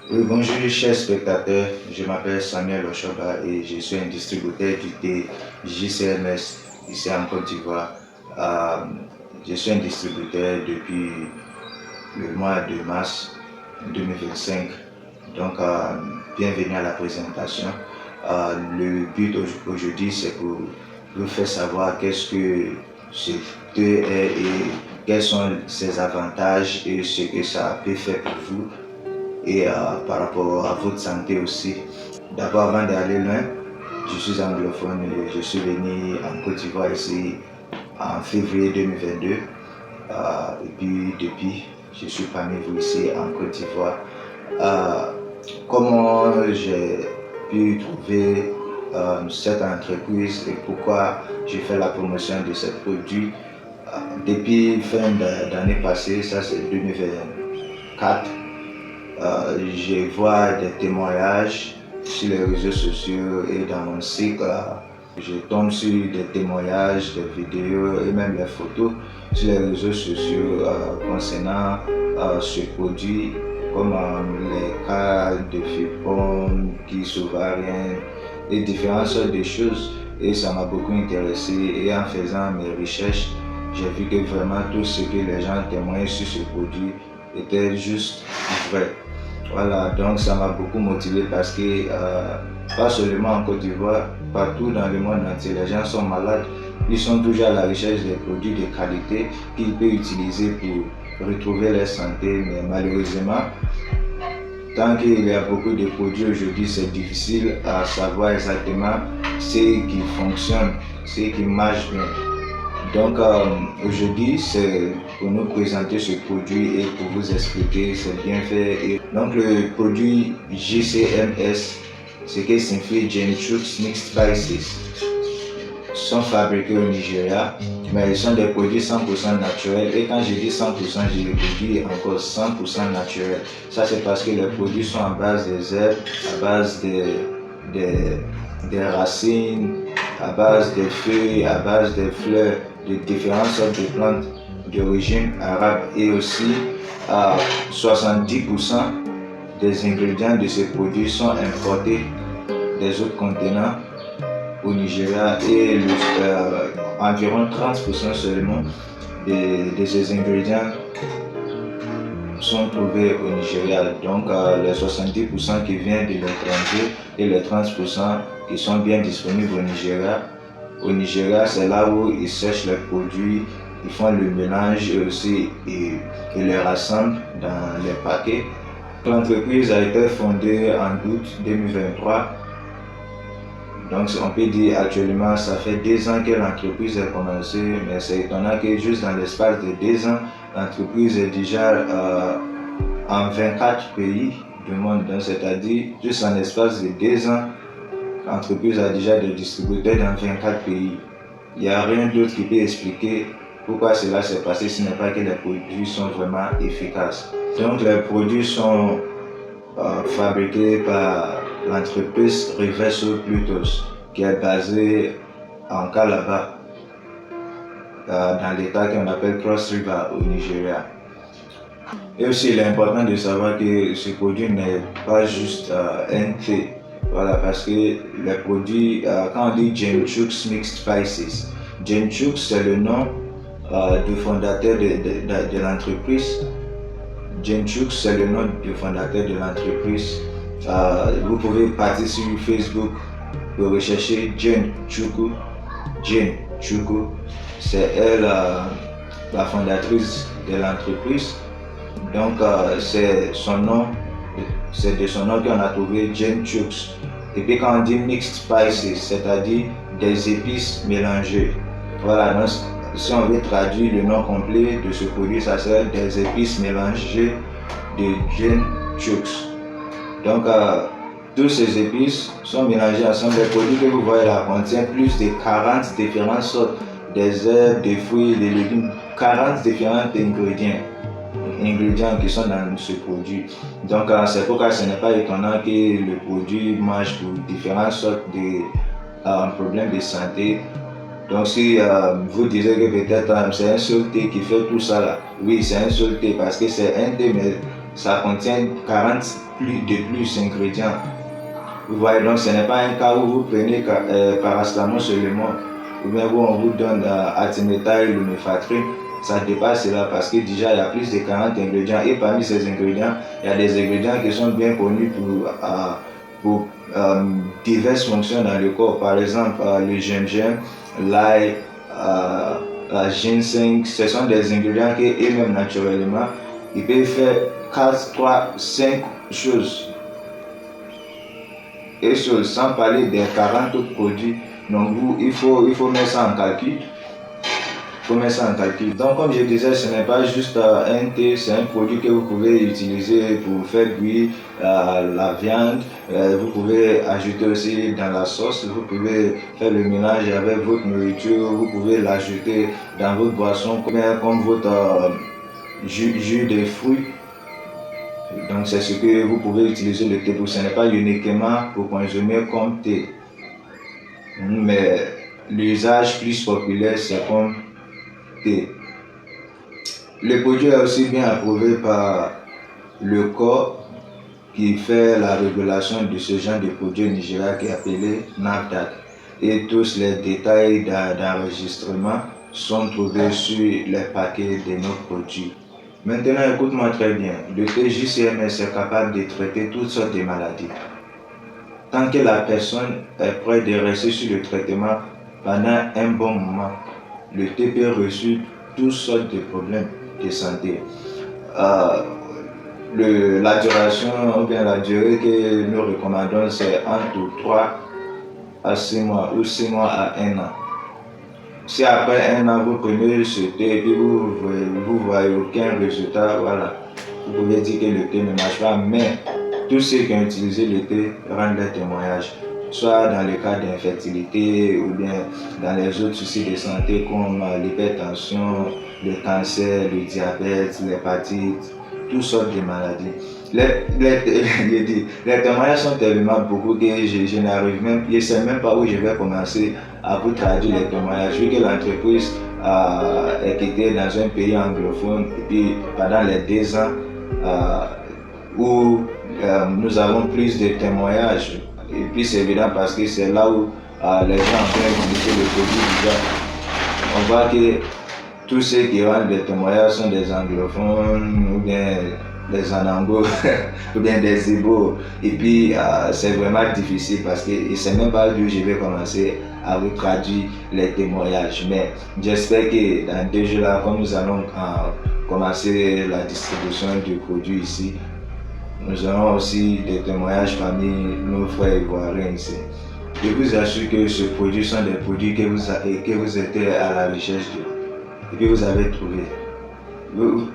Oui, bonjour chers spectateurs, je m'appelle Samuel Ochoba et je suis un distributeur du thé JCMS ici en Côte d'Ivoire. Euh, je suis un distributeur depuis le mois de mars 2025. Donc, bienvenue à la présentation. Le but aujourd'hui, c'est pour vous faire savoir qu'est-ce que ce thé est et quels sont ses avantages et ce que ça peut faire pour vous et par rapport à votre santé aussi. D'abord, avant d'aller loin, je suis anglophone et je suis venu en Côte d'Ivoire ici en février 2022. Et puis depuis, je suis parmi vous ici en Côte d'Ivoire. Euh, comment j'ai pu trouver cette entreprise et pourquoi je fais la promotion de ce produit depuis fin d'année passée, ça c'est 2024. Je vois des témoignages sur les réseaux sociaux et dans mon site. Je tombe sur des témoignages, des vidéos et même des photos sur les réseaux sociaux concernant ce produit, comme les cas de fibromes qui s'ouvarient et différentes sortes de choses. Et ça m'a beaucoup intéressé. Et en faisant mes recherches, j'ai vu que vraiment tout ce que les gens témoignent sur ce produit était juste vrai. Voilà, donc ça m'a beaucoup motivé parce que pas seulement en Côte d'Ivoire, partout dans le monde entier, les gens sont malades. Ils sont toujours à la recherche des produits de qualité qu'ils peuvent utiliser pour retrouver leur santé. Mais malheureusement, tant qu'il y a beaucoup de produits aujourd'hui, c'est difficile à savoir exactement ce qui fonctionne, ce qui marche bien. Donc aujourd'hui, c'est pour nous présenter ce produit et pour vous expliquer, c'est bien fait. Et donc le produit JCMS, ce qui signifie Gentrux Mixed Spices, sont fabriqués au Nigeria, mais ils sont des produits 100% naturels. Et quand je dis 100%, je dis encore 100% naturels. Ça c'est parce que les produits sont à base des herbes, à base des racines, à base des feuilles, à base des fleurs, de différentes sortes de plantes d'origine arabe. Et aussi, 70% des ingrédients de ces produits sont importés des autres continents au Nigeria et environ 30% seulement de ces ingrédients sont trouvés au Nigeria. Donc les 70% qui viennent de l'étranger et les 30% qui sont bien disponibles au Nigeria. Au Nigeria, c'est là où ils cherchent les produits, ils font le mélange et aussi ils les rassemblent dans les paquets. L'entreprise a été fondée en août 2023. Donc on peut dire actuellement, ça fait 2 ans que l'entreprise a commencé, mais c'est étonnant que juste dans l'espace de 2 ans, l'entreprise est déjà en 24 pays du monde. Donc c'est-à-dire, juste en l'espace de 2 ans, l'entreprise a déjà des distributeurs dans 24 pays. Il n'y a rien d'autre qui peut expliquer pourquoi cela s'est passé, ce n'est pas que les produits sont vraiment efficaces. Donc les produits sont fabriqués par l'entreprise Reverso Plutos, qui est basée en Calabar, dans l'état qu'on appelle Cross River au Nigeria. Et aussi, il est important de savoir que ce produit n'est pas juste un thé. Voilà, parce que les produits, quand on dit Gentrux Mixed Spices, Gentrux c'est le nom du fondateur de l'entreprise. Gentrux c'est le nom du fondateur de l'entreprise. Vous pouvez partir sur Facebook pour rechercher Jane Chukwu. Jane Chukwu, c'est elle la fondatrice de l'entreprise. Donc c'est de son nom qu'on a trouvé Gentrux. Et puis quand on dit mixed spices, c'est-à-dire des épices mélangées. Voilà, donc si on veut traduire le nom complet de ce produit, ça serait des épices mélangées de Gentrux. Donc toutes ces épices sont mélangées ensemble. Les produits que vous voyez là contiennent plus de 40 différentes sortes, des herbes, des fruits, des légumes, 40 différents ingrédients qui sont dans ce produit. Donc c'est pourquoi ce n'est pas étonnant que le produit marche pour différentes sortes de problèmes de santé. Donc si vous disiez que peut-être c'est un seul thé qui fait tout ça là, oui c'est un seul thé parce que c'est un thé, mais ça contient 40 de plus ingrédients. Vous voyez, donc ce n'est pas un cas où vous prenez paracétamol seulement, ou bien où on vous donne artemether ou lumefantrine. Ça dépasse cela parce que déjà il y a plus de 40 ingrédients, et parmi ces ingrédients, il y a des ingrédients qui sont bien connus pour diverses fonctions dans le corps. Par exemple, le gingembre, l'ail, la ginseng, ce sont des ingrédients qui, eux-mêmes naturellement, ils peuvent faire 4, 3, 5 choses. Et sans parler des 40 autres produits. Donc il faut mettre ça en calcul. Donc comme je disais, ce n'est pas juste un thé, c'est un produit que vous pouvez utiliser pour faire cuire la viande. Vous pouvez ajouter aussi dans la sauce, vous pouvez faire le mélange avec votre nourriture, vous pouvez l'ajouter dans votre boisson comme votre jus de fruits. Donc c'est ce que vous pouvez utiliser le thé pour. Ce n'est pas uniquement pour consommer comme thé. Mais l'usage plus populaire, c'est comme thé. Le produit est aussi bien approuvé par le corps qui fait la régulation de ce genre de produit au Nigeria qui est appelé NAFDAC. Et tous les détails d'enregistrement sont trouvés sur les paquets de nos produits. Maintenant, écoute-moi très bien. Le thé JCMS est capable de traiter toutes sortes de maladies. Tant que la personne est prête de rester sur le traitement pendant un bon moment, le thé peut résoudre toutes sortes de problèmes de santé. La duration ou bien la durée que nous recommandons, c'est entre 3 à 6 mois ou 6 mois à 1 an. Si après 1 an vous prenez ce thé et puis vous voyez aucun résultat, voilà, vous pouvez dire que le thé ne marche pas. Mais tous ceux qui ont utilisé le thé rendent leur témoignage, soit dans le cas d'infertilité ou bien dans les autres soucis de santé comme l'hypertension, le cancer, le diabète, l'hépatite, toutes sortes de maladies. Les témoignages sont tellement beaucoup que je n'arrive même, je ne sais même pas où je vais commencer à vous traduire les témoignages, vu que l'entreprise est quittée dans un pays anglophone et puis pendant les 2 ans où nous avons plus de témoignages. Et puis c'est évident parce que c'est là où les gens ont bien utilisé le produit déjà. On voit que tous ceux qui rendent des témoignages sont des anglophones ou bien des anangos ou bien des Igbo. Et puis c'est vraiment difficile parce que je ne sais même pas d'où je vais commencer à vous traduire les témoignages. Mais j'espère que dans 2 jours là, comme nous allons commencer la distribution du produit ici, nous aurons aussi des témoignages parmi nos frères ivoiriens ici. Je vous assure que ce produit sont des produits que vous étiez à la recherche de. Et puis vous avez trouvé.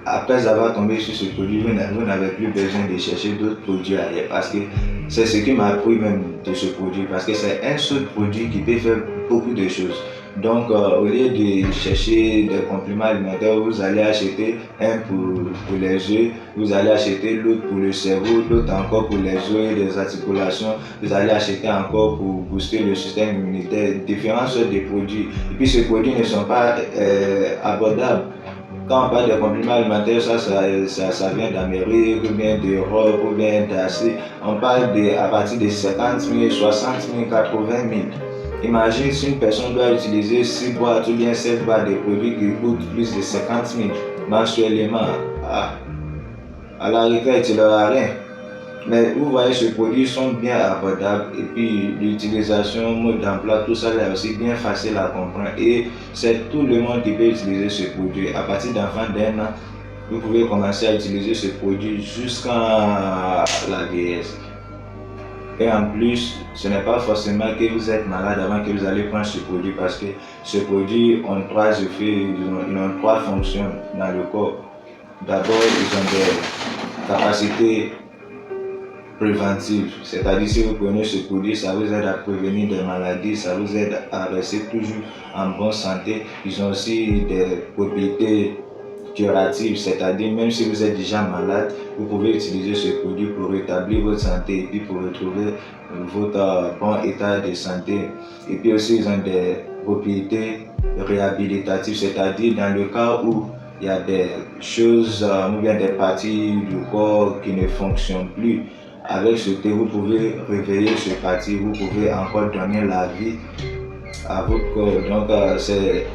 Après avoir tombé sur ce produit, vous n'avez plus besoin de chercher d'autres produits ailleurs parce que c'est ce qui m'a appris même de ce produit, parce que c'est un seul produit qui peut faire beaucoup de choses. Donc au lieu de chercher des compléments alimentaires, vous allez acheter un pour les yeux, vous allez acheter l'autre pour le cerveau, l'autre encore pour les os et les articulations, vous allez acheter encore pour booster le système immunitaire, différentes sortes de produits. Et puis ces produits ne sont pas abordables. Quand on parle de compléments alimentaires, ça vient d'Amérique, ou bien d'Europe, ou bien d'Asie. On parle à partir de 50 000, 60 000, 80 000. Imagine si une personne doit utiliser 6 boîtes ou bien 7 boîtes de produits qui coûtent plus de 50 000 mensuellement. À la retraite, il n'aura rien. Mais vous voyez, ces produits sont bien abordables et puis l'utilisation, mode d'emploi, tout ça est aussi bien facile à comprendre. Et c'est tout le monde qui peut utiliser ce produit. À partir d'enfants d'1 an, vous pouvez commencer à utiliser ce produit jusqu'à la vieillesse. Et en plus, ce n'est pas forcément que vous êtes malade avant que vous allez prendre ce produit, parce que ce produit ont 3 effets, ils ont 3 fonctions dans le corps. D'abord, ils ont des capacités préventive, c'est-à-dire si vous prenez ce produit, ça vous aide à prévenir des maladies, ça vous aide à rester toujours en bonne santé. Ils ont aussi des propriétés curatives, c'est-à-dire même si vous êtes déjà malade, vous pouvez utiliser ce produit pour rétablir votre santé et puis pour retrouver votre bon état de santé. Et puis aussi ils ont des propriétés réhabilitatives, c'est-à-dire dans le cas où il y a des choses ou bien des parties du corps qui ne fonctionnent plus. Avec ce thé, vous pouvez réveiller ce parti, vous pouvez encore donner la vie à votre corps. Donc, c'est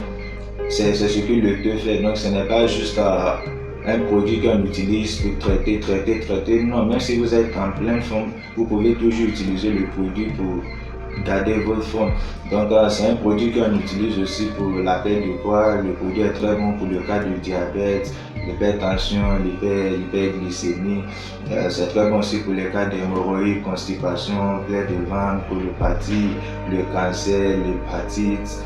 ce que le thé fait. Donc, ce n'est pas juste un produit qu'on utilise pour traiter. Non, même si vous êtes en pleine forme, vous pouvez toujours utiliser le produit pour garder votre forme. Donc, c'est un produit qu'on utilise aussi pour la perte de poids. Le produit est très bon pour le cas du diabète, l'hypertension, l'hyperglycémie. C'est très bon aussi pour les cas d'hémorroïdes, constipation, plaie de ventre, colopathie, le cancer, l'hépatite,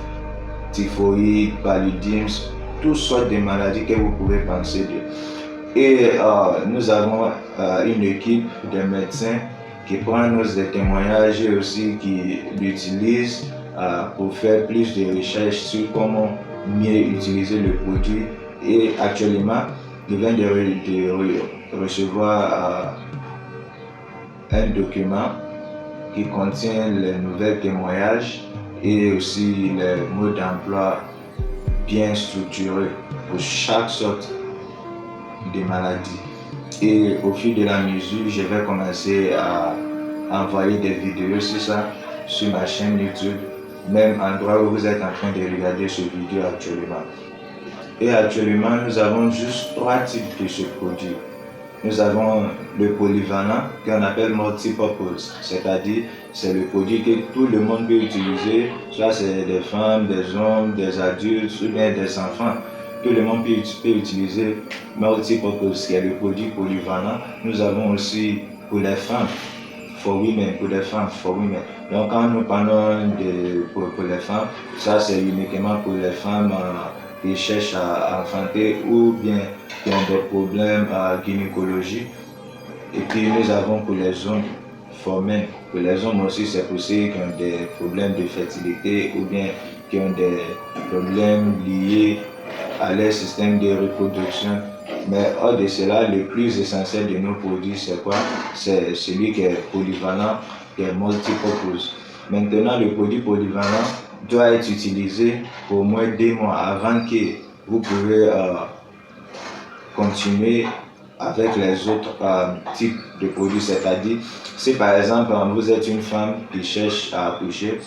typhoïde, paludisme, toutes sortes de maladies que vous pouvez penser de. Et nous avons une équipe de médecins qui prend nos témoignages et aussi qui l'utilisent pour faire plus de recherches sur comment mieux utiliser le produit. Et actuellement, je viens de recevoir un document qui contient les nouvelles témoignages et aussi les mots d'emploi bien structurés pour chaque sorte de maladie. Et au fil de la mesure, je vais commencer à envoyer des vidéos sur ça, sur ma chaîne YouTube, même endroit où vous êtes en train de regarder cette vidéo actuellement. Et actuellement, nous avons juste 3 types de ce produit. Nous avons le polyvalent qu'on appelle multipurpose, c'est-à-dire c'est le produit que tout le monde peut utiliser, soit c'est des femmes, des hommes, des adultes ou bien des enfants. Tout le monde peut utiliser multipurpose, qui est le produit polyvalent. Nous avons aussi pour les femmes, for women, pour les femmes, for women. Donc quand nous parlons pour les femmes, ça c'est uniquement pour les femmes qui cherchent à enfanter ou bien qui ont des problèmes gynécologiques. Et puis nous avons pour les hommes, for men. Pour les hommes aussi, c'est possible qui ont des problèmes de fertilité ou bien qui ont des problèmes liés à leur système de reproduction. Mais hors de cela, le plus essentiel de nos produits, c'est quoi? C'est celui qui est polyvalent, qui est multipurpose. Maintenant, le produit polyvalent doit être utilisé pour au moins 2 mois avant que vous pouvez continuer avec les autres types de produits. C'est-à-dire, si par exemple vous êtes une femme qui cherche à accoucher,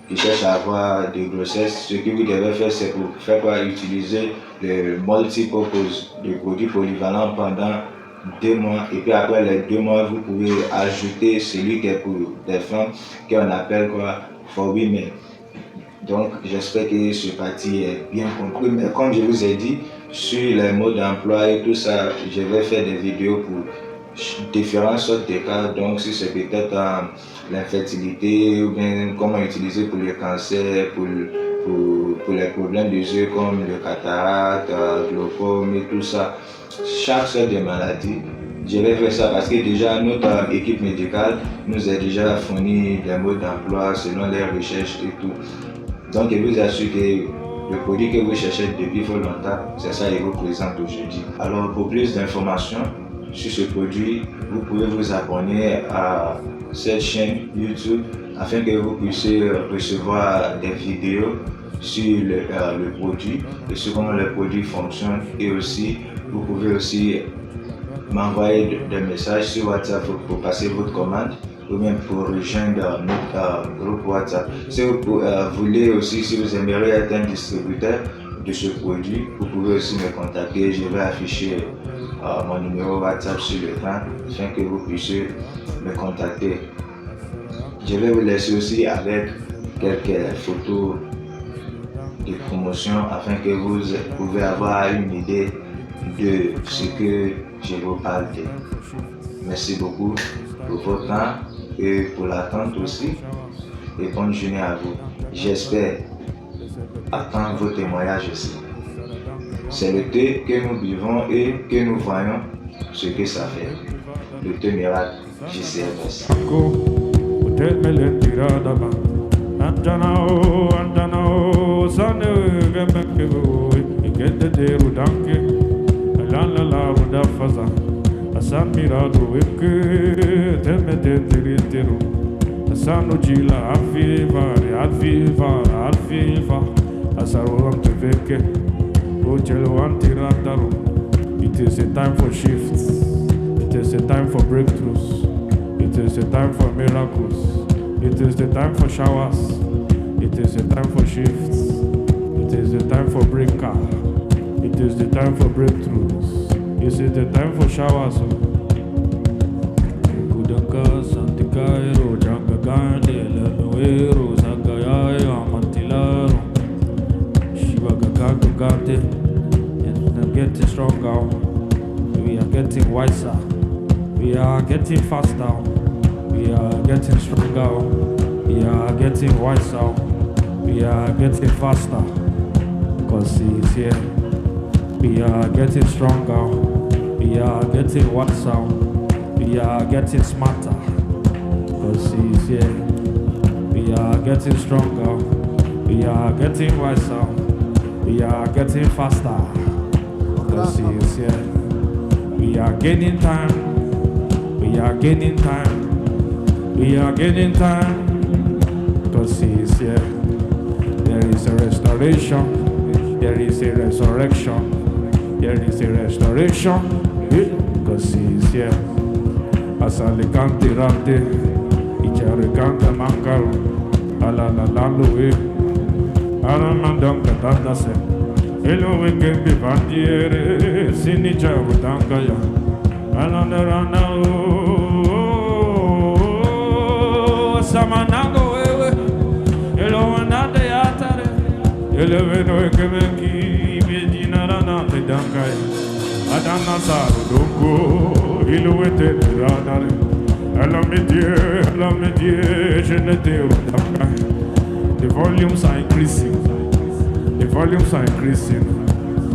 qui cherche à avoir des grossesses, ce que vous devez faire, c'est pour faire quoi? Utiliser le multipurpose, le produit polyvalent pendant 2 mois. Et puis après les 2 mois, vous pouvez ajouter celui qui est pour des femmes, qu'on appelle quoi? For women. Donc j'espère que ce parti est bien compris. Mais comme je vous ai dit, sur les modes d'emploi et tout ça, je vais faire des vidéos pour différentes sortes de cas. Donc si c'est peut-être l'infertilité ou bien comment utiliser pour le cancer, pour les problèmes des yeux comme le cataracte, glaucome et tout ça, chaque sorte de maladie, je vais faire ça parce que déjà notre équipe médicale nous a déjà fourni des modes d'emploi selon les recherches et tout. Donc je vous assure que le produit que vous cherchez depuis fort longtemps, c'est ça que je vous présente aujourd'hui. Alors pour plus d'informations sur ce produit, vous pouvez vous abonner à cette chaîne YouTube afin que vous puissiez recevoir des vidéos sur le produit et sur comment le produit fonctionne. Et aussi, vous pouvez aussi m'envoyer des messages sur WhatsApp pour passer votre commande ou même pour rejoindre notre groupe WhatsApp. Si vous voulez aussi, si vous aimeriez être un distributeur de ce produit, vous pouvez aussi me contacter. Je vais afficher mon numéro WhatsApp sur l'écran afin que vous puissiez me contacter. Je vais vous laisser aussi avec quelques photos de promotion afin que vous pouvez avoir une idée de ce que je vous parle de. Merci beaucoup pour votre temps et pour l'attente aussi. Et bonne journée à vous. J'espère attendre vos témoignages aussi. C'est le thé que nous buvons et que nous voyons ce que ça fait. Le thé miracle JCMS. Asamirado eke temete tiritero Asano jila alfiva Asaroram teveke It is a time for shifts. It is a time for breakthroughs. It is a time for miracles. It is the time for showers. It is a time for shifts. It is the time for breaker. It is the time for breakthroughs. It is the time for showers. Kudanka Santikairo Jangagande Lanuero Zagaya Amantilaro Shivagagagate. And I'm getting stronger. We are getting wiser. We are getting faster. We are getting stronger. We are getting wiser. We are getting faster. Because He is here. We are getting stronger. We are getting wiser. We are getting smarter. Because He is here. We are getting stronger. We are getting wiser. We are getting faster. Because He is here. We are gaining time. We are gaining time. We are gaining time. Because He is here. There is a restoration. There is a resurrection. There is a restoration. Because He is here. Asalikante rante. Icharikante mankaro. Alalalalue. Aramandanga tatase. Hello, we can be bandiere. Sinicha utankaya. Alandarana. Samanango wewe. Hello, anande yatare. Hello, we can be medina rana tedankaya. Adana saru dongo. Hello, we te radare. Hello, me dear, je ne te redankaya. The volumes are increasing. The volumes are increasing.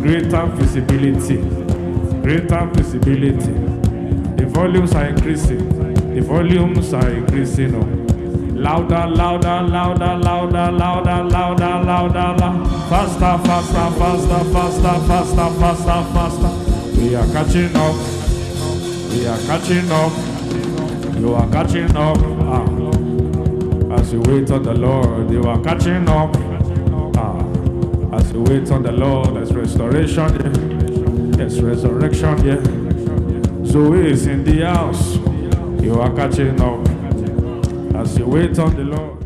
Greater visibility. Greater visibility. The volumes are increasing. The volumes are increasing. Louder, louder, louder, louder, louder, louder, louder, louder. Faster, faster, faster, faster, faster, faster, faster. We are catching up. We are catching up. You are catching up. As you wait on the Lord, you are catching up. As you wait on the Lord, there's restoration, yeah. There's resurrection, yeah. Zoe is in the house. You are catching up. As you wait on the Lord.